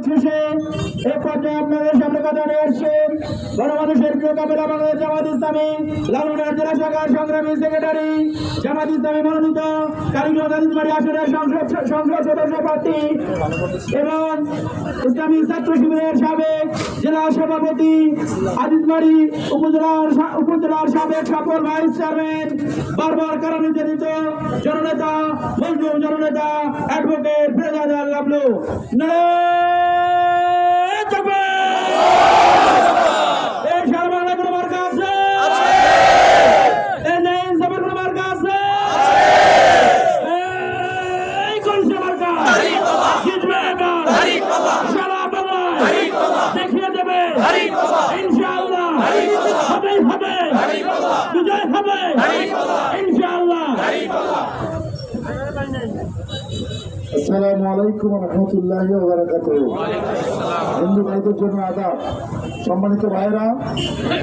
শেষে এক পর্যায়ে আপনাদের সামনে কথা নিয়ে আসছেন গণমানুষের প্রিয় কাফেলা বাংলাদেশ জামাত ইসলামী লালমনিরহাট জেলা শাখার সংগ্রামী সেক্রেটারি জামাত ইসলামী মনোনীত কালীগঞ্জ আজিজবাড়ি আসনের সংসদ সদস্য প্রার্থী এবং ইসলামী ছাত্র শিবিরের সাবেক জেলা সভাপতি আজিজবাড়ি উপজেলার সাবেক সফল ভাইস চেয়ারম্যান বারবার কারানির্যাতিত জননেতা মজলুম জননেতা অ্যাডভোকেট ফিরোজ লাবলু দেখিয়ে দেবে ইনশাআল্লাহ হবেই হবে বিজয় হবে ইনশাআল্লাহ। আসসালামু আলাইকুম ওয়া রাহমাতুল্লাহি ওয়া বারাকাতুহু। হিন্দু ভাইদের জন্য আদাব। সম্মানিত ভাইরা,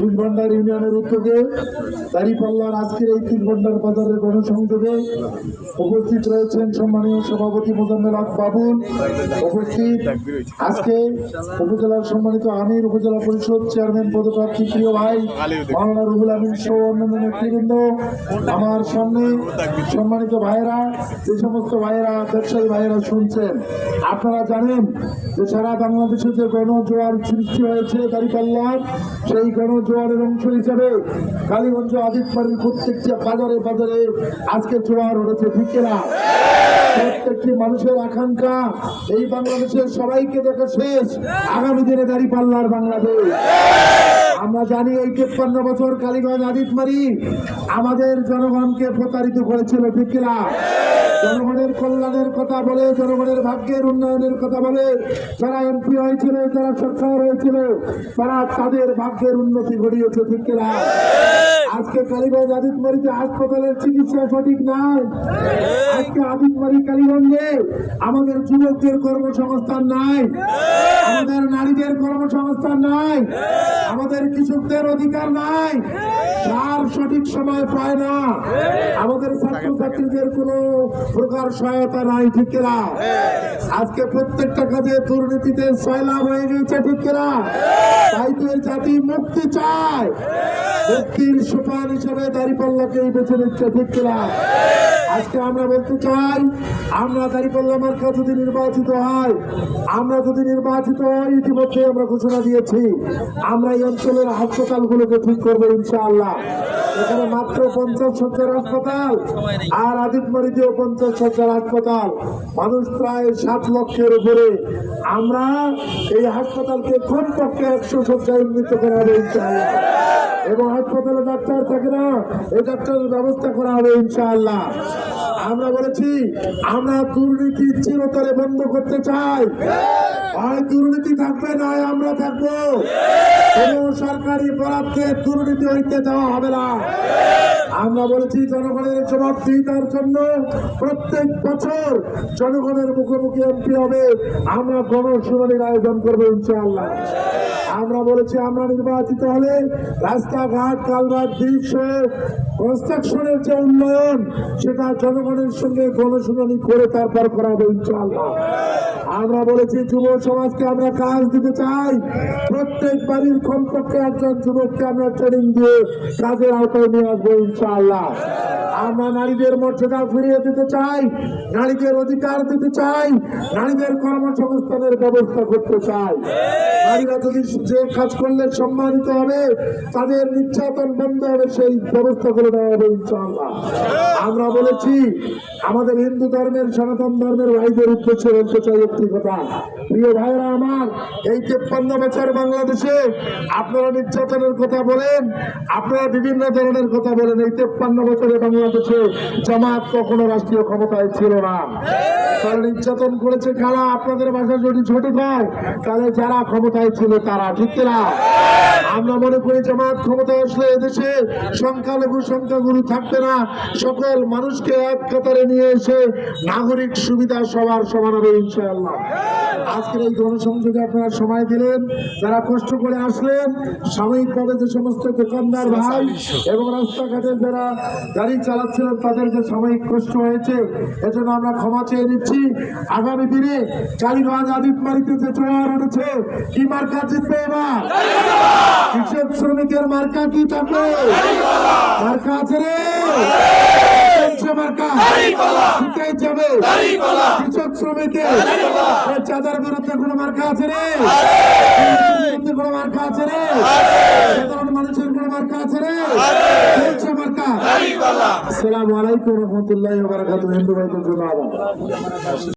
তিনভান্ডার ইউনিয়নের উদ্যোগে দাঁড়িপাল্লার আজকের এই তিনভান্ডার বাজারের গণসংযোগে উপস্থিত রয়েছেন সম্মানীয় সভাপতি মোজাম্মেল হক বাবুল, উপস্থিত আজকে উপজেলার সম্মানিত আমির, উপজেলা পরিষদ চেয়ারম্যান পদপ্রার্থী প্রিয় ভাই মাওলানা রুহুল আমিন সহ অন্যান্য নেতৃবৃন্দ। আমার সামনে সম্মানিত ভাইরা, যে সমস্ত ভাইরা ব্যবসায়ী ভাইয়েরা শুনছেন, আপনারা জানেন যে সারা বাংলাদেশে যে গণজোয়ার সৃষ্টি হয়েছে দাঁড়িপাল্লার, সেই গণজোয়ারের অংশ হিসাবে কালীগঞ্জ আজিজবাড়ির প্রত্যেকটি বাজারে বাজারে আজকে জোয়ার উঠেছে। ঠিক না? প্রত্যেকটি মানুষের আকাঙ্ক্ষা এই বাংলাদেশের সবাইকে দেখা শেষ, আগামী দিনে দাঁড়িপাল্লার বাংলাদেশ। আমরা জানি এই 53 বছর কালীগঞ্জ আজিজবাড়ি আমাদের জনগণকে প্রতারিত করেছিল। ঠিক না? জনগণের কল্যাণের কথা বলে, জনগণের ভাগ্যের উন্নয়নের কথা বলে যারা এমপি হয়েছিল, যারা সরকার হয়েছিল, তারা তাদের ভাগ্যের উন্নতি ঘটিয়েছে। ঠিক না? আজকে কালীগঞ্জ আজিজবাড়িতে হাসপাতালের চিকিৎসা সঠিক নাই। আজকে আজিজবাড়ি কালীগঞ্জে আমাদের যুবকদের কর্মসংস্থান নাই, আমাদের নারীদের কর্মসংস্থান নাই, আমাদের কৃষকদের অধিকার নাই, তার সঠিক সময় পায় না, আমাদের ছাত্রছাত্রীদের কোনো প্রকার সহায়তা নাই। ঠিক না? আজকে প্রত্যেকটা কাজে দুর্নীতিতে সয়লাভ হয়ে গেছে। ঠিক না? তাই তো এই জাতি মুক্তি চায়, মুক্তির সোপান হিসেবে দাঁড়িপাল্লাকেই বেছে নিচ্ছে। ঠিক না? আজকে আমরা বলতে চাই, আমরা দাঁড়িপাল্লা মার্কা যদি নির্বাচিত হয়, ইতিমধ্যে আমরা ঘোষণা দিয়েছি, আমরা এই অঞ্চলের হাসপাতালগুলোকে ঠিক করবো ইনশাআল্লাহ। এখানে মাত্র 50 শয্যার হাসপাতাল, আর আজিজবাড়িতেও 50 শয্যার হাসপাতাল, মানুষ প্রায় 7 লক্ষের উপরে। আমরা এই হাসপাতালকে কমপক্ষে 100 শয্যায় উন্নীত করা হবে ইনশাআল্লাহ, এবং হাসপাতালে ডাক্তার থাকে না, এই ডাক্তারের ব্যবস্থা করা হবে ইনশাআল্লাহ। আমরা বলেছি, আমরা দুর্নীতি চিরতরে বন্ধ করতে চাই। হয় দুর্নীতি থাকবে, নয় আমরা থাকবো। কোন সরকারি বরাদ্দে দুর্নীতি হইতে দেওয়া হবে না। আমরা বলেছি, জনগণের জবাবদিহিতার জন্য প্রত্যেক বছর জনগণের মুখোমুখি এমপি হবে, আমরা গণশুনানির আয়োজন করবো ইনশাআল্লাহ। আমরা বলেছি, আমরা নির্বাচিত হলে রাস্তাঘাট, কালভার্ট, ব্রিজ সহ কনস্ট্রাকশনের যে উন্নয়ন, সেটা জনগণের সঙ্গে গণশুনানি করে তারপর করা হবে ইনশাআল্লাহ। আমরা বলেছি, যুব সমাজকে আমরা কাজ দিতে চাই, প্রত্যেক বাড়ির কমপক্ষে একজন যুবককে আমরা ট্রেনিং দিয়ে কাজের আওতায় নিয়ে আসবো ইনশাআল্লাহ। আমরা নারীদের মর্যাদা ফিরিয়ে দিতে চাই, নারীদের অধিকার দিতে চাই, নারীদের কর্মসংস্থানের ব্যবস্থা করতে চাই। নারীরা যদি যে কাজ করলে সম্মানিত হবে, তাদের নির্যাতন বন্ধ হবে, সেই ব্যবস্থা করে দেওয়া হবে ইনশাআল্লাহ। আমরা বলেছি, আমাদের হিন্দু ধর্মের, সনাতন ধর্মের ভাইদের উদ্দেশ্যে বলতে চাই একটি কথা। প্রিয় ভাইরা আমার, এই 53 বছর বাংলাদেশে আপনারা নির্যাতনের কথা বলেন, আপনারা বিভিন্ন ধরনের কথা বলেন। এই 53 বছরে বাংলাদেশে জামাত কখনো রাষ্ট্রীয় ক্ষমতায় ছিল না। তারা নির্যাতন করেছে কারা? আপনাদের ভাষা যদি সঠিক হয়, তাহলে যারা ক্ষমতায় ছিল তারা। ঠিক না? আমরা মনে করি জামাত ক্ষমতায় আসলে এদেশে সংখ্যালঘু সংখ্যাগুরু থাকবে না, সকল মানুষকে এক কাতারে নিয়ে এসে নাগরিক সুবিধা সবার সমান হবে ইনশাআল্লাহ। আজকের এই গণসংযোগে আপনারা সময় দিলেন, যারা কষ্ট করে আসলেন, সাময়িকভাবে যে সমস্ত দোকানদার ভাই এবং রাস্তাঘাটে যারা গাড়ি চালাচ্ছিলেন তাদের যে সাময়িক কষ্ট হয়েছে, এজন্য আমরা ক্ষমা চেয়ে নিচ্ছি। আগামী দিনে কালীগঞ্জ আদিতবাড়িতে যে জোয়ার উঠেছে, কি মার্কা জিতবে এবার? কৃষক শ্রমিকের মার্কা কি থাকবে? মার্কা আছে রে, মার্কা শিখাই যাবে কৃষক শ্রমিকের চাঁদার বিরুদ্ধে কোনো মার্কা আছে রে? বিরুদ্ধে কোনো মার্কা আছে রে? সাধারণ মানুষের কোনো মার্কা আছে রে? মার্কা। আসসালামু আলাইকুম রহমতুল্লাহ, হিন্দু ভাইদের জন্য আবার